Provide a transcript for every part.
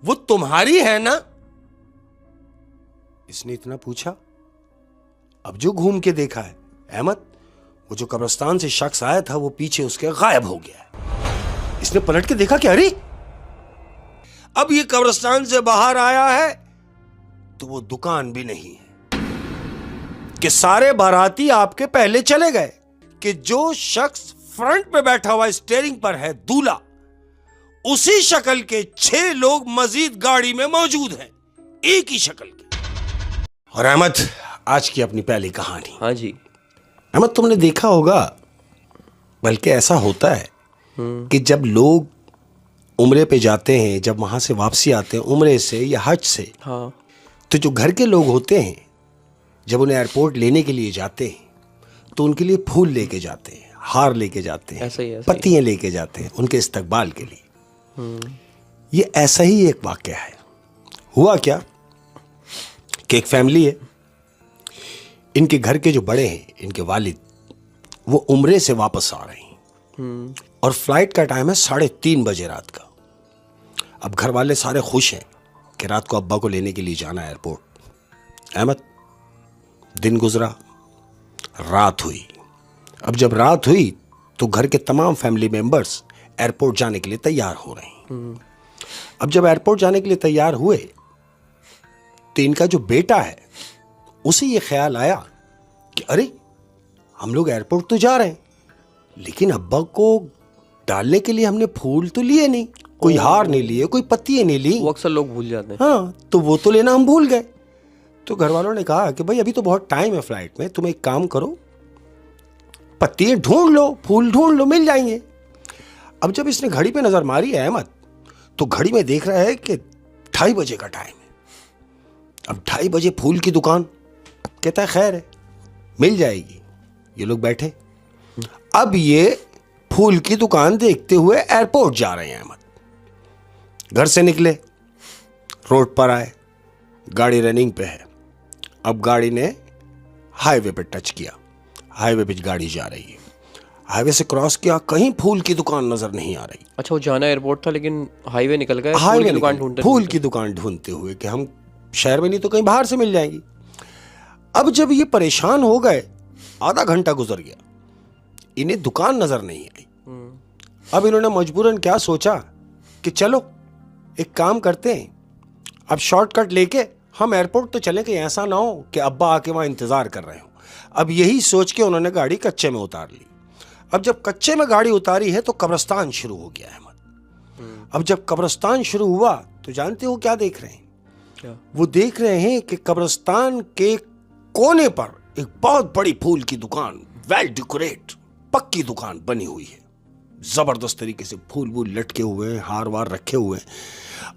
वो तुम्हारी है ना? इसने इतना पूछा। अब जो घूम के देखा है अहमद, वो जो कब्रिस्तान से शख्स आया था वो पीछे उसके गायब हो गया है। इसने पलट के देखा कि अरे, अब ये कब्रिस्तान से बाहर आया है तो वो दुकान भी नहीं है, कि सारे बाराती आपके पहले चले गए, कि जो शख्स फ्रंट पे बैठा हुआ स्टीयरिंग पर है दूल्हा, उसी शक्ल के 6 लोग मजीद गाड़ी में मौजूद हैं, एक ही शक्ल के। और अहमद, आज की अपनी पहली कहानी। हाँ जी अहमद, तुमने देखा होगा, बल्कि ऐसा होता है कि जब लोग उम्रे पे जाते हैं, जब वहां से वापसी आते हैं उम्रे से या हज से, हाँ तो जो घर के लोग होते हैं जब उन्हें एयरपोर्ट लेने के लिए जाते हैं तो उनके लिए फूल लेके जाते हैं, हार लेके जाते हैं, ऐसा ही पत्तियां लेके जाते हैं उनके इस्तकबाल के लिए। ये ऐसा ही एक वाकया है। हुआ क्या कि एक फैमिली है, इनके घर के जो बड़े हैं, इनके वालिद, वो उम्रे से वापस आ रहे हैं और फ्लाइट का टाइम है 3:30 बजे रात का। अब घर वाले सारे खुश हैं कि रात को अब्बा को लेने के लिए जाना है एयरपोर्ट। अहमद, दिन गुजरा, रात हुई। अब जब रात हुई तो घर के तमाम फैमिली मेंबर्स एयरपोर्ट जाने के लिए तैयार हो रहे हैं। अब जब एयरपोर्ट जाने के लिए तैयार हुए तो इनका जो बेटा है उसे ये ख्याल आया कि अरे, हम लोग एयरपोर्ट तो जा रहे हैं, लेकिन अब्बा को डालने के लिए हमने फूल तो लिए नहीं, कोई हार नहीं लिए, कोई पत्तियां नहीं ली। वो अक्सर लोग भूल जाते हैं। हाँ, तो वो तो लेना हम भूल गए। तो घर वालों ने कहा कि भाई अभी तो बहुत टाइम है फ्लाइट में, तुम एक काम करो, पत्तियां ढूंढ लो, फूल ढूंढ लो, मिल जाएंगे। अब जब इसने घड़ी पे नजर मारी है अहमद, तो घड़ी में देख रहा है कि 2:30 बजे का टाइम है। अब 2:30 बजे फूल की दुकान, कहता है खैर है, मिल जाएगी। ये लोग बैठे, अब ये फूल की दुकान देखते हुए एयरपोर्ट जा रहे हैं अहमद। घर से निकले, रोड पर आए, गाड़ी रनिंग पे है। अब गाड़ी ने हाईवे पे टच किया, हाईवे पे गाड़ी जा रही है, हाईवे से क्रॉस किया, कहीं फूल की दुकान नजर नहीं आ रही। अच्छा, वो जाना एयरपोर्ट था लेकिन हाईवे निकल गए, हाईवे फूल की दुकान ढूंढते फूल की दुकान ढूंढते हुए कि हम शहर में नहीं तो कहीं बाहर से मिल जाएंगी। अब जब ये परेशान हो गए, आधा घंटा गुजर गया, इन्हें दुकान नजर नहीं आई। अब इन्होंने मजबूरन क्या सोचा कि चलो एक काम करते हैं, अब शॉर्टकट लेके हम एयरपोर्ट तो चले, कि ऐसा ना हो कि अब्बा आके वहां इंतजार कर रहे हो। अब यही सोच के उन्होंने गाड़ी कच्चे में उतार ली। अब जब कच्चे में गाड़ी उतारी है तो कब्रिस्तान शुरू हो गया अहमद। अब जब कब्रिस्तान शुरू हुआ तो जानते हो क्या देख रहे हैं? क्या? वो देख रहे हैं कि कब्रिस्तान के कोने पर एक बहुत बड़ी फूल की दुकान, वेल डेकोरेट, पक्की दुकान बनी हुई है, जबरदस्त तरीके से फूल वूल लटके हुए हैं, हार वार रखे हुए हैं।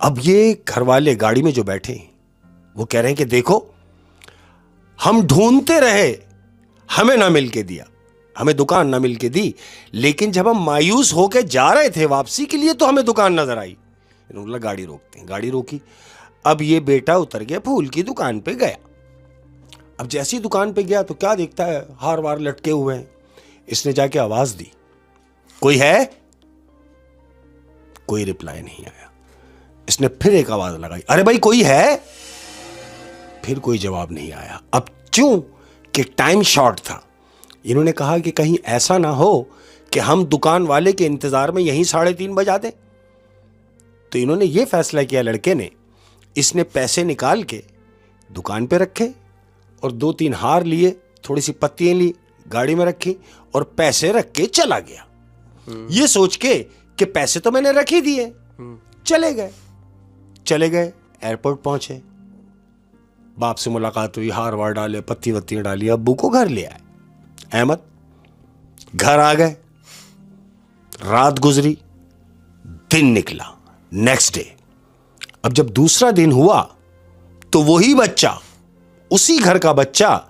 अब ये घर वाले गाड़ी में जो बैठे हैं वो कह रहे हैं कि देखो, हम ढूंढते रहे, हमें ना मिल के दिया, हमें दुकान ना मिल के दी, लेकिन जब हम मायूस होकर जा रहे थे वापसी के लिए तो हमें दुकान नजर आई। इन्होंने गाड़ी रोकते हैं, गाड़ी रोकी। अब ये बेटा उतर गया, फूल की दुकान पे गया। अब जैसी दुकान पे गया तो क्या देखता है, हार वार लटके हुए हैं। इसने जाके आवाज दी, कोई है? कोई रिप्लाई नहीं आया। इसने फिर एक आवाज लगाई, अरे भाई कोई है? फिर कोई जवाब नहीं आया। अब क्यों कि टाइम शॉर्ट था, इन्होंने कहा कि कहीं ऐसा ना हो कि हम दुकान वाले के इंतजार में यहीं 3:30 बजा दें। तो इन्होंने ये फैसला किया, लड़के ने, इसने पैसे निकाल के दुकान पे रखे और 2-3 हार लिए, थोड़ी सी पत्तियां ली, गाड़ी में रखी और पैसे रख के चला गया, ये सोच के कि पैसे तो मैंने रख ही दिए। चले गए, एयरपोर्ट पहुंचे, बाप से मुलाकात हुई, हार वार डाले, पत्ती वत्तियां डाली, अब्बू को घर ले आए। अहमद, घर आ गए, रात गुजरी, दिन निकला, नेक्स्ट डे। अब जब दूसरा दिन हुआ तो वही बच्चा, उसी घर का बच्चा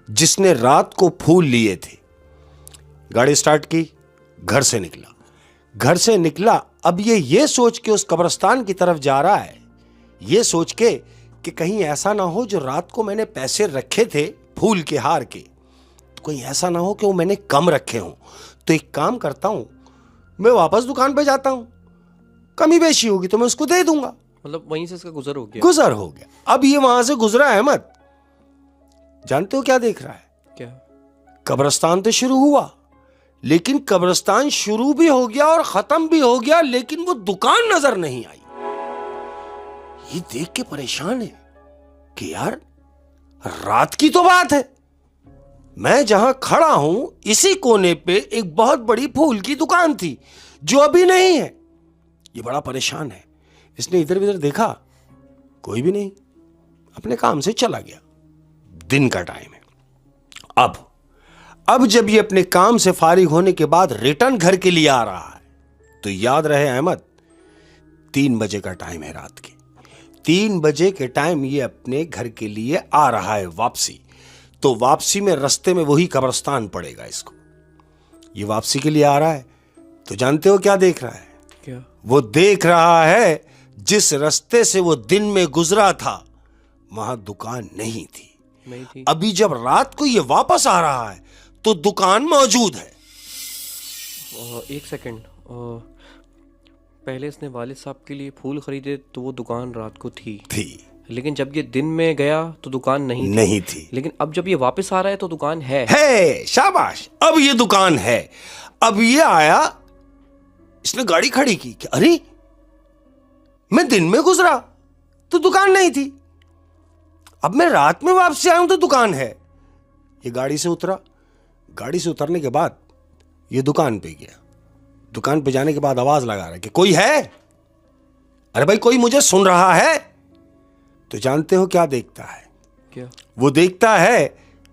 जिसने रात को फूल लिए थे, गाड़ी स्टार्ट की, घर से निकला। अब ये सोच के उस कब्रिस्तान की तरफ जा रहा है, ये सोच के कि कहीं ऐसा ना हो जो रात को मैंने पैसे रखे थे फूल के हार के, तो कहीं ऐसा ना हो कि वो मैंने कम रखे हों। तो एक काम करता हूं, मैं वापस दुकान पे जाता हूं, कमी बेशी होगी तो मैं उसको दे दूंगा। मतलब वहीं से इसका गुजर हो गया। गुजर हो गया। अब ये वहां से गुजरा अहमद, जानते हो क्या देख रहा है? क्या? कब्रिस्तान तो शुरू हुआ, लेकिन कब्रिस्तान शुरू भी हो गया और खत्म भी हो गया, लेकिन वो दुकान नजर नहीं आई। ये देख के परेशान है कि यार रात की तो बात है, मैं जहां खड़ा हूं इसी कोने पे एक बहुत बड़ी फूल की दुकान थी जो अभी नहीं है। ये बड़ा परेशान है। इसने इधर उधर देखा, कोई भी नहीं, अपने काम से चला गया। दिन का टाइम है। अब जब ये अपने काम से फारिग होने के बाद रिटर्न घर के लिए आ रहा है, तो याद रहे अहमद 3 बजे का टाइम है रात के। 3 बजे के टाइम ये अपने घर के लिए आ रहा है वापसी। तो वापसी में रास्ते में वही कब्रिस्तान पड़ेगा इसको। ये वापसी के लिए आ रहा है, तो जानते हो क्या देख रहा है? क्या? वो देख रहा है जिस रास्ते से वो दिन में गुजरा था वहां दुकान नहीं थी। नहीं थी। अभी जब रात को ये वापस आ रहा है तो दुकान मौजूद है। एक सेकंड, पहले इसने वालिद साहब के लिए फूल खरीदे तो वो दुकान रात को थी, लेकिन जब ये दिन में गया तो दुकान नहीं थी। लेकिन अब जब ये वापस आ रहा है तो दुकान है। शाबाश, अब ये दुकान है। अब ये आया, इसने गाड़ी खड़ी की कि अरे मैं दिन में गुजरा तो दुकान नहीं थी, अब मैं रात में वापस आया हूं तो दुकान है। ये गाड़ी से उतरा। गाड़ी से उतरने के बाद ये दुकान पे गया। दुकान पे जाने के बाद आवाज लगा रहा है कि कोई है, अरे भाई कोई मुझे सुन रहा है। तो जानते हो क्या देखता है? क्या? वो देखता है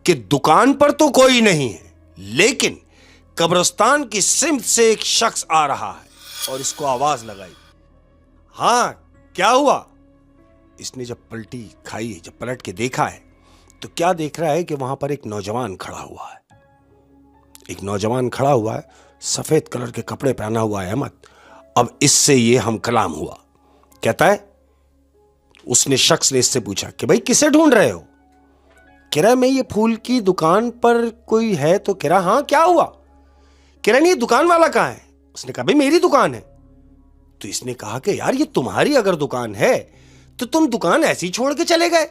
कि दुकान पर तो कोई नहीं है, लेकिन कब्रिस्तान की सिमत से एक शख्स आ रहा है और इसको आवाज लगाई। हाँ, क्या हुआ? इसने जब पलटी खाई, जब पलट के देखा है, तो क्या देख रहा है कि वहां पर एक नौजवान खड़ा हुआ है। एक नौजवान खड़ा हुआ है, सफेद कलर के कपड़े पहना हुआ है अहमद। अब इससे ये हम कलाम हुआ। कहता है, उसने शख्स ने इससे पूछा कि भाई किसे ढूंढ रहे हो? कह रहा है मैं ये फूल की दुकान पर कोई है। तो कह रहा हाँ क्या हुआ? कह रहा नहीं, ये दुकान वाला कहां है? उसने कहा भाई मेरी दुकान है। तो इसने कहा कि यार ये तुम्हारी अगर दुकान है तो तुम दुकान ऐसी छोड़ के चले गए।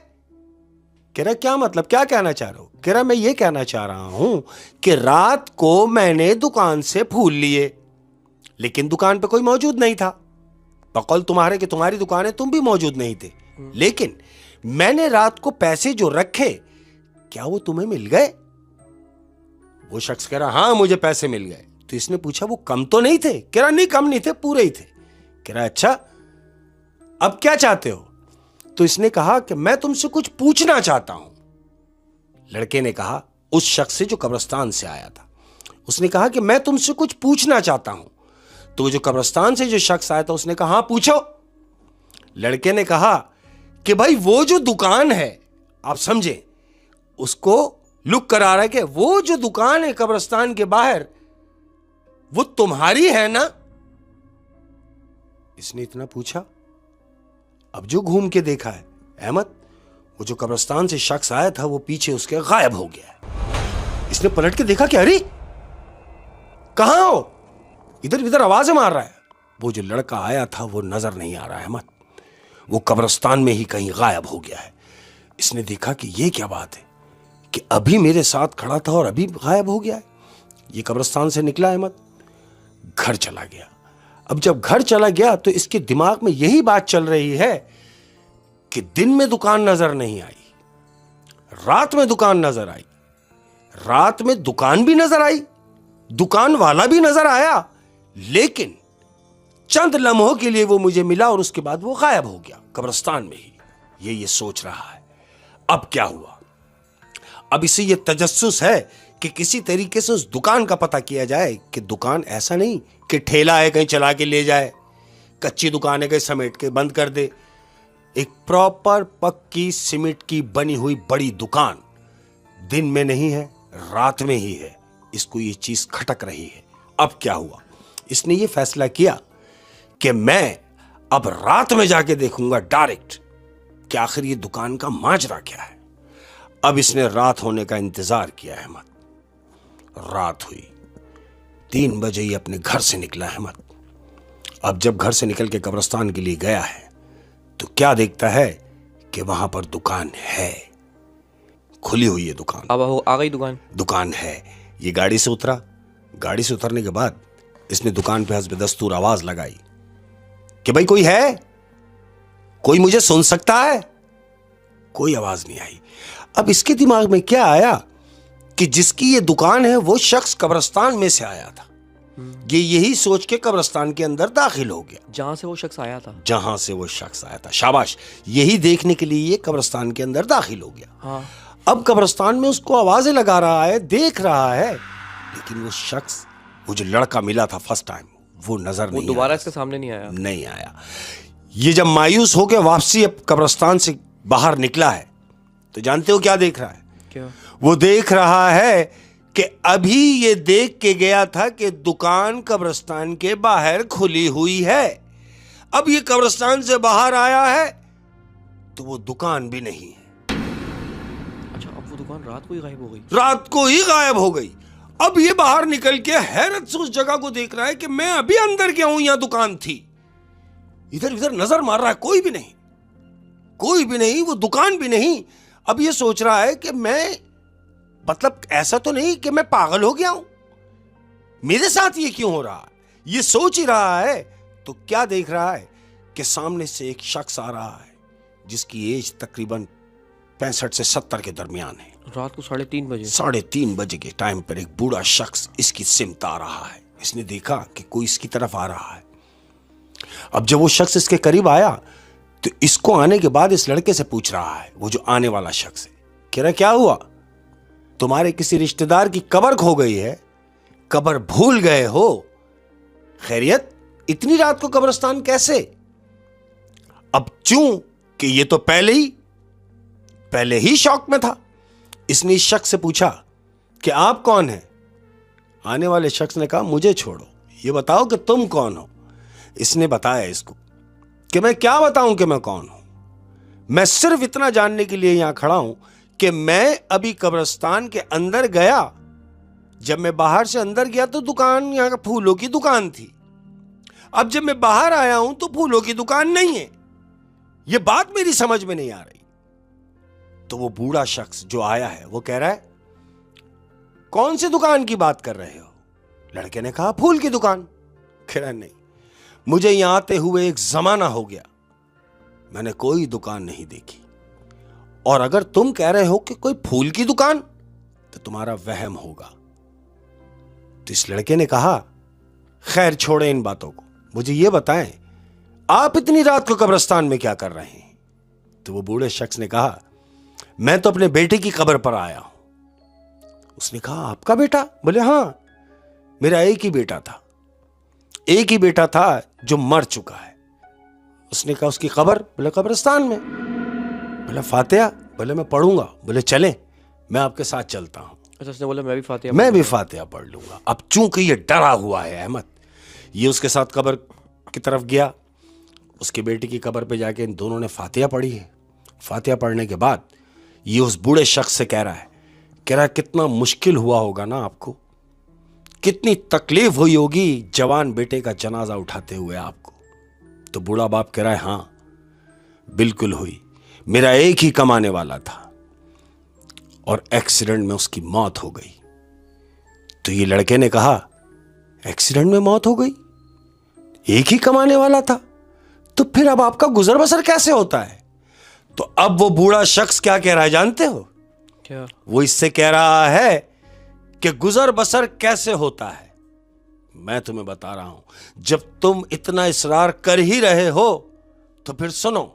कह रहा क्या मतलब, क्या कहना चाह रहे हो? कह रहा मैं ये कहना चाह रहा हूं कि रात को मैंने दुकान से फूल लिए, लेकिन दुकान पे कोई मौजूद नहीं था। बकौल तुम्हारे कि तुम्हारी दुकान है, तुम भी मौजूद नहीं थे, लेकिन मैंने रात को पैसे जो रखे, क्या वो तुम्हें मिल गए? वो शख्स कह रहा हाँ मुझे पैसे मिल गए। तो इसने पूछा वो कम तो नहीं थे? कह रहा नहीं कम नहीं थे, पूरे ही थे। कह रहा अच्छा, अब क्या चाहते हो? तो इसने कहा कि मैं तुमसे कुछ पूछना चाहता हूं। लड़के ने कहा, उस शख्स से जो कब्रिस्तान से आया था, उसने कहा कि मैं तुमसे कुछ पूछना चाहता हूं। तो जो कब्रिस्तान से जो शख्स आया था उसने कहा हाँ पूछो। लड़के ने कहा कि भाई वो जो दुकान है, आप समझे, उसको लुक करा रहा है कि वो जो दुकान है कब्रिस्तान के बाहर, वो तुम्हारी है ना? इसने इतना पूछा। अब जो घूम के देखा है अहमद, वो जो कब्रिस्तान से शख्स आया था वो पीछे उसके गायब हो गया। इसने पलट के देखा कि अरे कहां हो? इधर इधर आवाजें मार रहा है। वो जो लड़का आया था वो नजर नहीं आ रहा है अहमद, वो कब्रिस्तान में ही कहीं गायब हो गया है। इसने देखा कि ये क्या बात है कि अभी मेरे साथ खड़ा था और अभी गायब हो गया है। ये कब्रिस्तान से निकला अहमद, घर चला गया। अब जब घर चला गया तो इसके दिमाग में यही बात चल रही है कि दिन में दुकान नजर नहीं आई, रात में दुकान नजर आई, रात में दुकान भी नजर आई, दुकान वाला भी नजर आया, लेकिन चंद लम्हों के लिए वो मुझे मिला और उसके बाद वो गायब हो गया कब्रिस्तान में ही। ये सोच रहा है अब क्या हुआ। अब इसे ये तजस्सुस है कि किसी तरीके से उस दुकान का पता किया जाए कि दुकान ऐसा नहीं कि ठेला है कहीं चला के ले जाए, कच्ची दुकान है कहीं समेट के बंद कर दे। एक प्रॉपर पक्की सीमेंट की बनी हुई बड़ी दुकान, दिन में नहीं है, रात में ही है। इसको ये चीज खटक रही है। अब क्या हुआ? इसने ये फैसला किया कि मैं अब रात में जाके देखूंगा डायरेक्ट कि आखिर ये दुकान का माजरा क्या है। अब इसने रात होने का इंतजार किया अहमद। रात हुई, 3 बजे ही अपने घर से निकला अहमद। अब जब घर से निकल के कब्रिस्तान के लिए गया है क्या देखता है कि वहां पर दुकान है, खुली हुई है दुकान। अब आ गई दुकान। दुकान है। ये गाड़ी से उतरा। गाड़ी से उतरने के बाद इसने दुकान पे हस्ब दस्तूर आवाज लगाई कि भाई कोई है, कोई मुझे सुन सकता है। कोई आवाज नहीं आई। अब इसके दिमाग में क्या आया कि जिसकी ये दुकान है वो शख्स कब्रिस्तान में से आया था। ये यही सोच के कब्रिस्तान के अंदर दाखिल हो गया, जहां से वो शख्स आया था। जहां से वो शख्स आया था, शाबाश। यही देखने के लिए ये कब्रिस्तान के अंदर दाखिल हो गया। हाँ। अब कब्रिस्तान में उसको आवाजें लगा रहा है, देख रहा है, लेकिन वो शख्स, वो जो लड़का मिला था फर्स्ट टाइम, वो नजर नहीं, दोबारा इसके सामने नहीं आया। ये जब मायूस होकर वापसी अब कब्रिस्तान से बाहर निकला है, तो जानते हो क्या देख रहा है? क्या? वो देख रहा है कि अभी ये देख के गया था कि दुकान कब्रिस्तान के बाहर खुली हुई है। अब ये कब्रिस्तान से बाहर आया है तो वो दुकान भी नहीं है। अच्छा, अब वो दुकान रात को ही गायब हो गई। रात को ही गायब हो गई। अब ये बाहर निकल के हैरत से उस जगह को देख रहा है कि मैं अभी अंदर गया हूं, यहां दुकान थी। इधर उधर नजर मार रहा है, कोई भी नहीं, कोई भी नहीं, वो दुकान भी नहीं। अब ये सोच रहा है कि मैं, मतलब ऐसा तो नहीं कि मैं पागल हो गया हूं, मेरे साथ ये क्यों हो रहा है? ये सोच ही रहा है तो क्या देख रहा है कि सामने से एक शख्स आ रहा है जिसकी एज तकरीबन 65 से 70 के दरमियान है। रात को 3:30 बजे। 3:30 बजे के टाइम पर एक बूढ़ा शख्स इसकी सिमत आ रहा है। इसने देखा कि कोई इसकी तरफ आ रहा है। अब जब वो शख्स इसके करीब आया तो इसको आने के बाद इस लड़के से पूछ रहा है, वो जो आने वाला शख्स है, कह रहा क्या हुआ? तुम्हारे किसी रिश्तेदार की कब्र खो गई है, कब्र भूल गए हो? खैरियत? इतनी रात को कब्रिस्तान कैसे? अब चूं कि ये तो पहले ही शौक में था, इसने इस शख्स से पूछा कि आप कौन हैं? आने वाले शख्स ने कहा मुझे छोड़ो, ये बताओ कि तुम कौन हो। इसने बताया इसको कि मैं क्या बताऊं कि मैं कौन हूं, मैं सिर्फ इतना जानने के लिए यहां खड़ा हूं कि मैं अभी कब्रिस्तान के अंदर गया, जब मैं बाहर से अंदर गया तो दुकान, यहां का फूलों की दुकान थी। अब जब मैं बाहर आया हूं तो फूलों की दुकान नहीं है। यह बात मेरी समझ में नहीं आ रही। तो वो बूढ़ा शख्स जो आया है वो कह रहा है कौन सी दुकान की बात कर रहे हो? लड़के ने कहा फूल की दुकान। कह रहा नहीं, मुझे यहां आते हुए एक जमाना हो गया, मैंने कोई दुकान नहीं देखी, और अगर तुम कह रहे हो कि कोई फूल की दुकान तो तुम्हारा वहम होगा। तो इस लड़के ने कहा खैर छोड़े इन बातों को, मुझे यह बताएं आप इतनी रात को कब्रिस्तान में क्या कर रहे हैं? तो वो बूढ़े शख्स ने कहा मैं तो अपने बेटे की कब्र पर आया हूं। उसने कहा आपका बेटा? बोले हां, मेरा एक ही बेटा था जो मर चुका है। उसने कहा उसकी कब्र? बोले कब्रिस्तान में। बोले फातिहा? बोले मैं पढ़ूंगा। बोले चले, मैं आपके साथ चलता हूं। अच्छा, उसने बोला मैं भी फातिहा पढ़ लूंगा। अब चूंकि ये डरा हुआ है अहमद, ये उसके साथ कब्र की तरफ गया। उसके बेटे की कब्र पे जाके इन दोनों ने फातिहा पढ़ी है। फातिहा पढ़ने के बाद ये उस बूढ़े शख्स से कह रहा है कितना मुश्किल हुआ होगा ना आपको, कितनी तकलीफ हुई होगी जवान बेटे का जनाजा उठाते हुए आपको। तो बूढ़ा बाप कह रहा है हाँ बिल्कुल हुई, मेरा एक ही कमाने वाला था और एक्सीडेंट में उसकी मौत हो गई। तो ये लड़के ने कहा एक्सीडेंट में मौत हो गई? एक ही कमाने वाला था, तो फिर अब आपका गुजर बसर कैसे होता है? तो अब वो बूढ़ा शख्स क्या कह रहा है जानते हो? क्या? वो इससे कह रहा है कि गुजर बसर कैसे होता है मैं तुम्हें बता रहा हूं। जब तुम इतना इसरार कर ही रहे हो तो फिर सुनो,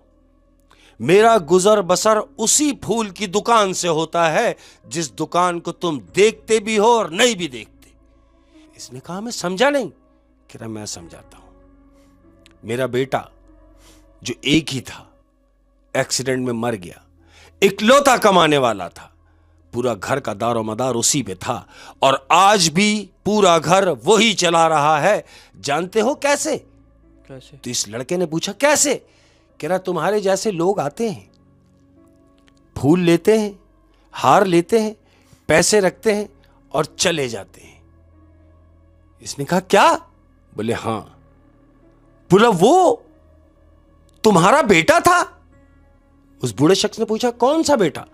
मेरा गुजर बसर उसी फूल की दुकान से होता है जिस दुकान को तुम देखते भी हो और नहीं भी देखते। इसने कहा मैं समझा नहीं। कह रहा मैं समझाता हूं। मेरा बेटा जो एक ही था एक्सीडेंट में मर गया, इकलौता कमाने वाला था, पूरा घर का दारो मदार उसी पे था और आज भी पूरा घर वही चला रहा है। जानते हो कैसे? तो इस लड़के ने पूछा कैसे? कह रहा तुम्हारे जैसे लोग आते हैं, फूल लेते हैं, हार लेते हैं, पैसे रखते हैं और चले जाते हैं। इसने कहा क्या? बोले हां। बोला वो तुम्हारा बेटा था? उस बूढ़े शख्स ने पूछा, कौन सा बेटा?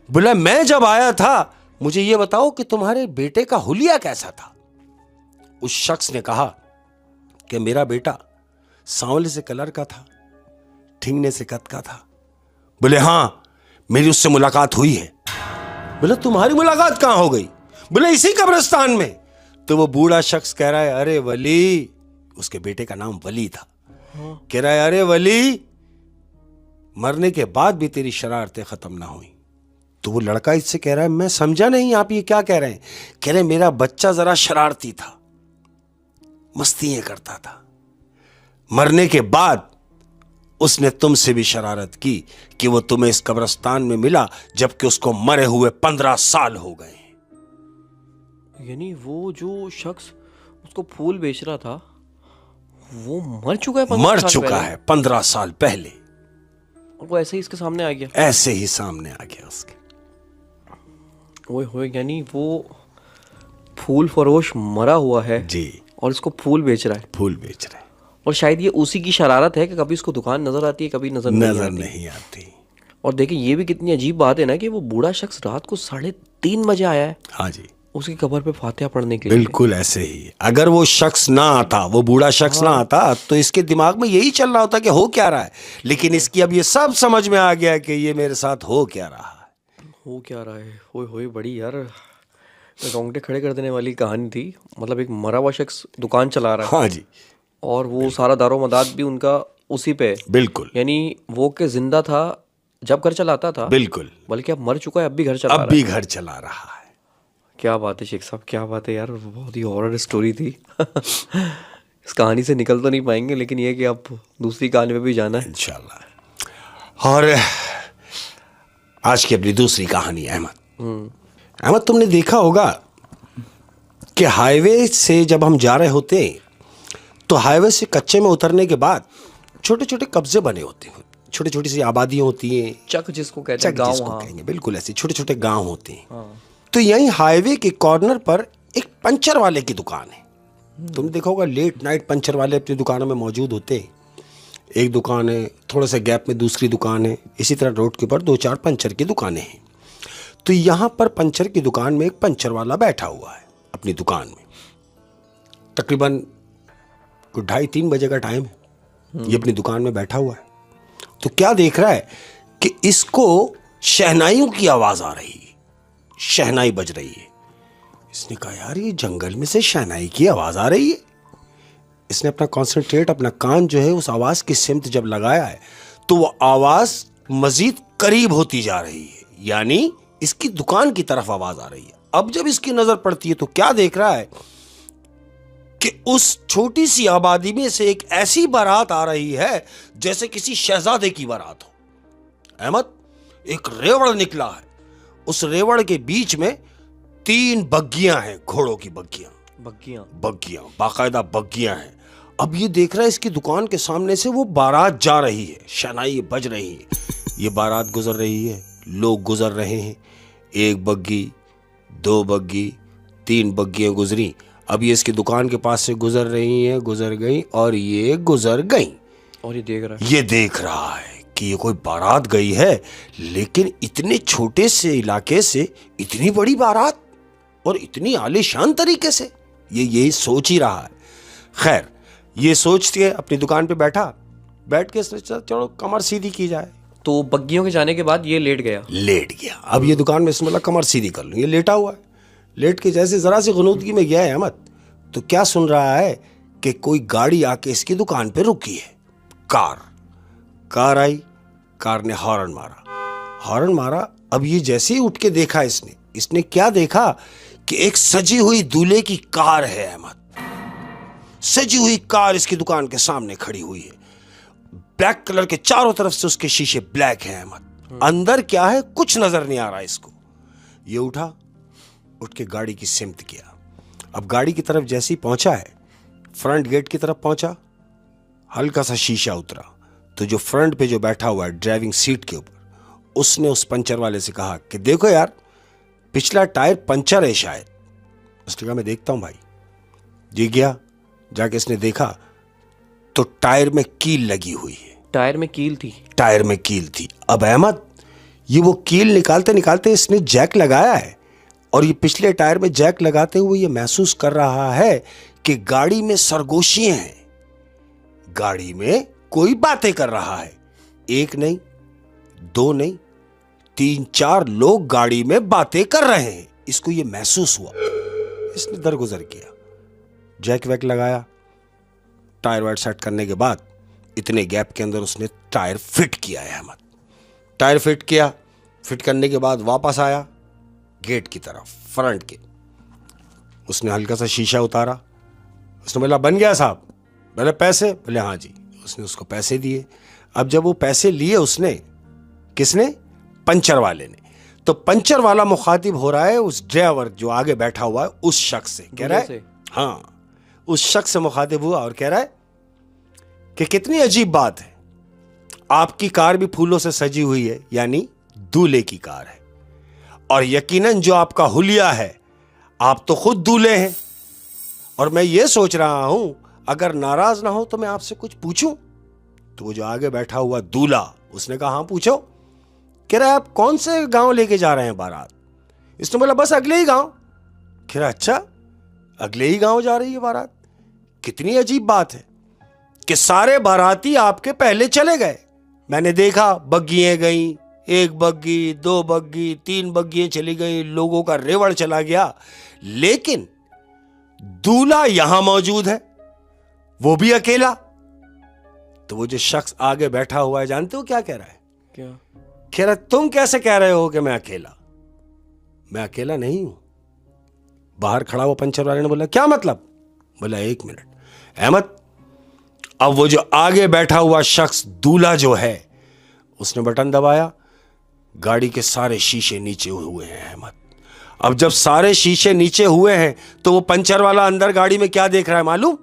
बोला, मैं जब आया था मुझे यह बताओ कि तुम्हारे बेटे का हुलिया कैसा था? उस शख्स ने कहा कि मेरा बेटा सांवले से कलर का था, ठिंगने से कद का था। बोले, हां, मेरी उससे मुलाकात हुई है। बोला, तुम्हारी मुलाकात कहां हो गई? बोले, इसी कब्रिस्तान में। तो वो बूढ़ा शख्स कह रहा है, अरे वली, उसके बेटे का नाम वली था, कह रहा है, अरे वली, मरने के बाद भी तेरी शरारतें खत्म ना हुई। तो वो लड़का इससे कह रहा है, मैं समझा नहीं आप ये क्या कह रहे हैं? कह रहे, मेरा बच्चा जरा शरारती था, मस्तियां करता था, मरने के बाद उसने तुमसे भी शरारत की कि वो तुम्हें इस कब्रिस्तान में मिला जबकि उसको मरे हुए 15 साल हो गए। यानी वो जो शख्स उसको फूल बेच रहा था वो मर चुका है? मर चुका है 15 साल पहले। वो ऐसे ही इसके सामने आ गया? ऐसे ही सामने आ गया उसके। ओए होए, यानी वो फूल फरोश मरा हुआ है जी, और इसको फूल बेच रहा है। फूल बेच रहे हैं। और शायद ये उसी की शरारत है कि कभी इसको दुकान नजर आती है, कभी नजर नहीं आती। और देखिए ये भी कितनी अजीब बात है ना कि वो बूढ़ा शख्स रात को 3:30 बजे आया है हाँ जी, उसकी कब्र पे फातिहा पढ़ने के लिए। बिल्कुल ऐसे ही। अगर वो शख्स ना आता, वो बूढ़ा शख्स ना आता, तो इसके दिमाग में यही चल रहा होता कि हो क्या रहा है। लेकिन इसकी अब ये सब समझ में आ गया कि ये मेरे साथ हो क्या रहा है। हो क्या रहा है? ओए होए, बड़ी यार रोंगटे खड़े कर देने वाली कहानी थी। मतलब एक मरा हुआ शख्स दुकान चला रहा है। हाँ जी, और वो सारा दारोमदाद भी उनका उसी पे है। बिल्कुल। यानी वो के जिंदा था जब घर चलाता था, बिल्कुल, बल्कि अब मर चुका है, अब भी घर चला रहा है। अब भी घर चला रहा है। क्या बात है शेख साहब, क्या बात है यार, बहुत ही हॉरर स्टोरी थी। इस कहानी से निकल तो नहीं पाएंगे, लेकिन ये कि आप दूसरी कहानी में भी जाना है इंशाल्लाह। और आज की अपनी दूसरी कहानी, अहमद, तुमने देखा होगा कि हाईवे से जब हम जा रहे होते हैं तो हाईवे से कच्चे में उतरने के बाद छोटे छोटे कब्जे बने होते हैं, छोटी छोटी सी आबादियां होती हैं, चक जिसको कहते हैं, जिसको कहेंगे, बिल्कुल ऐसे छोटे छोटे गांव होते हैं। तो यहीं हाईवे के कॉर्नर पर एक पंचर वाले की दुकान है। तुमने देखा होगा लेट नाइट पंचर वाले अपनी दुकानों में मौजूद होते हैं। एक दुकान है, थोड़ा सा गैप में दूसरी दुकान है, इसी तरह रोड के ऊपर 2-4 पंचर की दुकानें हैं। तो यहाँ पर पंचर की दुकान में एक पंचर वाला बैठा हुआ है अपनी दुकान में। तकरीबन 2:30-3 बजे का टाइम है, ये अपनी दुकान में बैठा हुआ है। तो क्या देख रहा है कि इसको शहनाइयों की आवाज आ रही है, शहनाई बज रही है। इसने कहा, यार ये जंगल में से शहनाई की आवाज आ रही है। इसने अपना कॉन्सेंट्रेट, अपना कान जो है उस आवाज की सिमत जब लगाया है तो वो आवाज मजीद करीब होती जा रही है, यानी इसकी दुकान की तरफ आवाज आ रही है। अब जब इसकी नजर पड़ती है तो क्या देख रहा है कि उस छोटी सी आबादी में से एक ऐसी बारात आ रही है जैसे किसी शहजादे की बारात हो। अहमद, एक रेवड़ निकला है, उस रेवड़ के बीच में 3 बग्गियां हैं, घोड़ों की बग्गियां, बाकायदा बग्गियां हैं। अब ये देख रहा है इसकी दुकान के सामने से वो बारात जा रही है, शहनाई बज रही है, ये बारात गुजर रही है, लोग गुजर रहे हैं। 1 बग्गी, 2 बग्गी, 3 बग्गियां गुजरी। अब ये इसकी दुकान के पास से गुजर रही हैं, गुजर गई और ये गुजर गई। और ये देख रहा है कि ये कोई बारात गई है, लेकिन इतने छोटे से इलाके से इतनी बड़ी बारात और इतनी आलीशान तरीके से, ये यही सोच ही रहा है। खैर, ये सोच के अपनी दुकान पे बैठ के सोचा चलो कमर सीधी की जाए। तो बग्गियों के जाने के बाद ये लेट गया। अब ये दुकान में इसमें कमर सीधी कर लूं, ये लेटा हुआ है। लेट के जैसे जरा सी गुनूदगी में गया है अहमद, तो क्या सुन रहा है कि कोई गाड़ी आके इसकी दुकान पे रुकी है। कार आई, कार ने हॉर्न मारा। अब ये जैसे ही उठ के देखा इसने क्या देखा कि एक सजी हुई दूल्हे की कार है अहमद। सजी हुई कार इसकी दुकान के सामने खड़ी हुई है। ब्लैक कलर के चारों तरफ से उसके शीशे ब्लैक हैं अहमद। अंदर क्या है कुछ नजर नहीं आ रहा इसको। ये उठ के गाड़ी की सिमत किया। अब गाड़ी की तरफ जैसे ही पहुंचा है, फ्रंट गेट की तरफ पहुंचा, हल्का सा शीशा उतरा तो जो फ्रंट पे जो बैठा हुआ है ड्राइविंग सीट के ऊपर, उसने उस पंचर वाले से कहा कि देखो यार, पिछला टायर पंचर है शायद। उसने कहा मैं देखता हूं भाई। जी गया, जाके इसने देखा तो टायर में कील लगी हुई है। टायर में कील थी। टायर में कील थी। अब अहमद, ये वो कील निकालते निकालते इसने जैक लगाया है, और ये पिछले टायर में जैक लगाते हुए ये महसूस कर रहा है कि गाड़ी में सरगोशियां हैं, गाड़ी में कोई बातें कर रहा है। एक नहीं, दो नहीं, 3-4 लोग गाड़ी में बातें कर रहे हैं। इसको ये महसूस हुआ। इसने दरगुजर किया, जैक वैक लगाया, टायर वायर सेट करने के बाद इतने गैप के अंदर उसने टायर फिट किया है अहमद। टायर फिट किया, फिट करने के बाद वापस आया गेट की तरफ, फ्रंट के। उसने हल्का सा शीशा उतारा। उसने बोला, बन गया साहब? बोले, पैसे? बोले, हाँ जी। उसने उसको पैसे दिए। अब जब वो पैसे लिए उसने, किसने? पंचर वाले ने। तो पंचर वाला मुखातिब हो रहा है उस ड्राइवर जो आगे बैठा हुआ है उस शख्स से। कह रहा है, हाँ, उस शख्स से मुखातिब हुआ और कह रहा है कि कितनी अजीब बात है, आपकी कार भी फूलों से सजी हुई है, यानी दूल्हे की कार है, और यकीनन जो आपका हुलिया है, आप तो खुद दूल्हे हैं, और मैं ये सोच रहा हूं अगर नाराज ना हो तो मैं आपसे कुछ पूछूं। तो वो जो आगे बैठा हुआ दूल्हा, उसने कहा, हाँ पूछो। कह रहा है, आप कौन से गांव लेके जा रहे हैं बारात? इसने बोला, बस अगले ही गांव। कह रहा, अच्छा, अगले ही गांव जा रही है बारात? कितनी अजीब बात है कि सारे बाराती आपके पहले चले गए। मैंने देखा बग्गियां गई, 1 बग्गी, 2 बग्गी, 3 बग्गियां चली गई, लोगों का रेवड़ चला गया, लेकिन दूल्हा यहां मौजूद है, वो भी अकेला। तो वो जो शख्स आगे बैठा हुआ है, जानते हो क्या कह रहा है? क्या कह रहा, तुम कैसे कह रहे हो कि मैं अकेला? मैं अकेला नहीं हूं। बाहर खड़ा हुआ पंचर वाले ने बोला, क्या मतलब? बोला, 1 मिनट अहमद। अब वो जो आगे बैठा हुआ शख्स दूल्हा जो है, उसने बटन दबाया, गाड़ी के सारे शीशे नीचे हुए हैं अहमद। अब जब सारे शीशे नीचे हुए हैं तो वो पंचर वाला अंदर गाड़ी में क्या देख रहा है मालूम?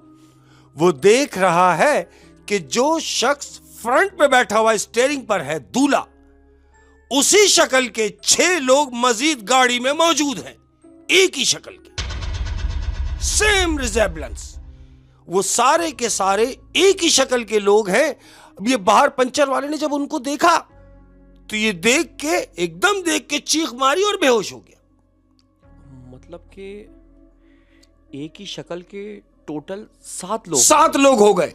वो देख रहा है कि जो शख्स फ्रंट पे बैठा हुआ स्टीयरिंग पर है, दूल्हा, उसी शक्ल के 6 लोग मजीद गाड़ी में मौजूद हैं, एक ही शक्ल के, सेम रिजेम्बलेंस। वो सारे के सारे एक ही शक्ल के लोग हैं। अब ये बाहर पंचर वाले ने जब उनको देखा तो ये देख के, एकदम देख के चीख मारी और बेहोश हो गया। मतलब कि एक ही शक्ल के टोटल 7 लोग हो गए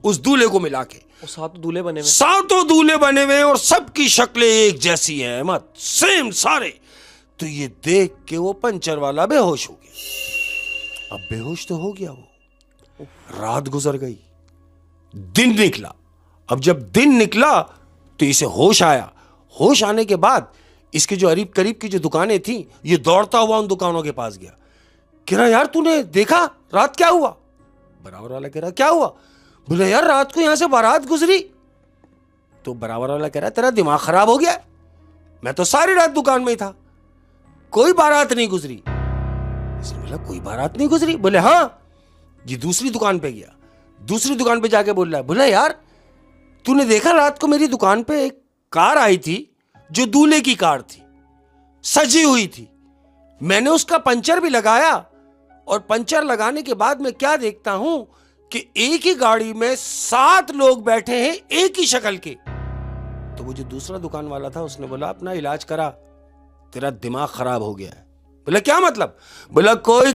उस दूल्हे को मिला के। और 7 दूल्हे बने हुए, 7 दूल्हे बने हुए, और सबकी शक्लें एक जैसी हैं अहमद, सेम सारे। तो ये देख के वो पंचर वाला बेहोश हो गया। अब बेहोश तो हो गया वो, रात गुजर गई, दिन निकला। अब जब दिन निकला तो इसे होश आया। होश आने के बाद इसके जो करीब करीब की जो दुकानें थी, ये दौड़ता हुआ उन दुकानों के पास गया। कह रहा, यार तूने देखा रात क्या हुआ? बराबर वाला कह रहा, क्या हुआ? बोले, यार रात को यहां से बारात गुजरी। तो बराबर वाला कह रहा, तेरा दिमाग खराब हो गया, मैं तो सारी रात दुकान में ही था, कोई बारात नहीं गुजरी। इसने बोला, कोई बारात नहीं गुजरी? बोले, हाँ। ये दूसरी दुकान पे गया, दूसरी दुकान पे जाके बोल रहा है, बोला, यार तूने देखा रात को मेरी दुकान पे एक कार आई थी जो दूल्हे की कार थी, सजी हुई थी, मैंने उसका पंचर भी लगाया, और पंचर लगाने के बाद मैं क्या देखता हूं कि एक ही गाड़ी में 7 लोग बैठे हैं, एक ही शक्ल के। तो वो जो दूसरा दुकान वाला था उसने बोला, अपना इलाज करा, तेरा दिमाग खराब हो गया है। बोला, क्या मतलब? बोला, कोई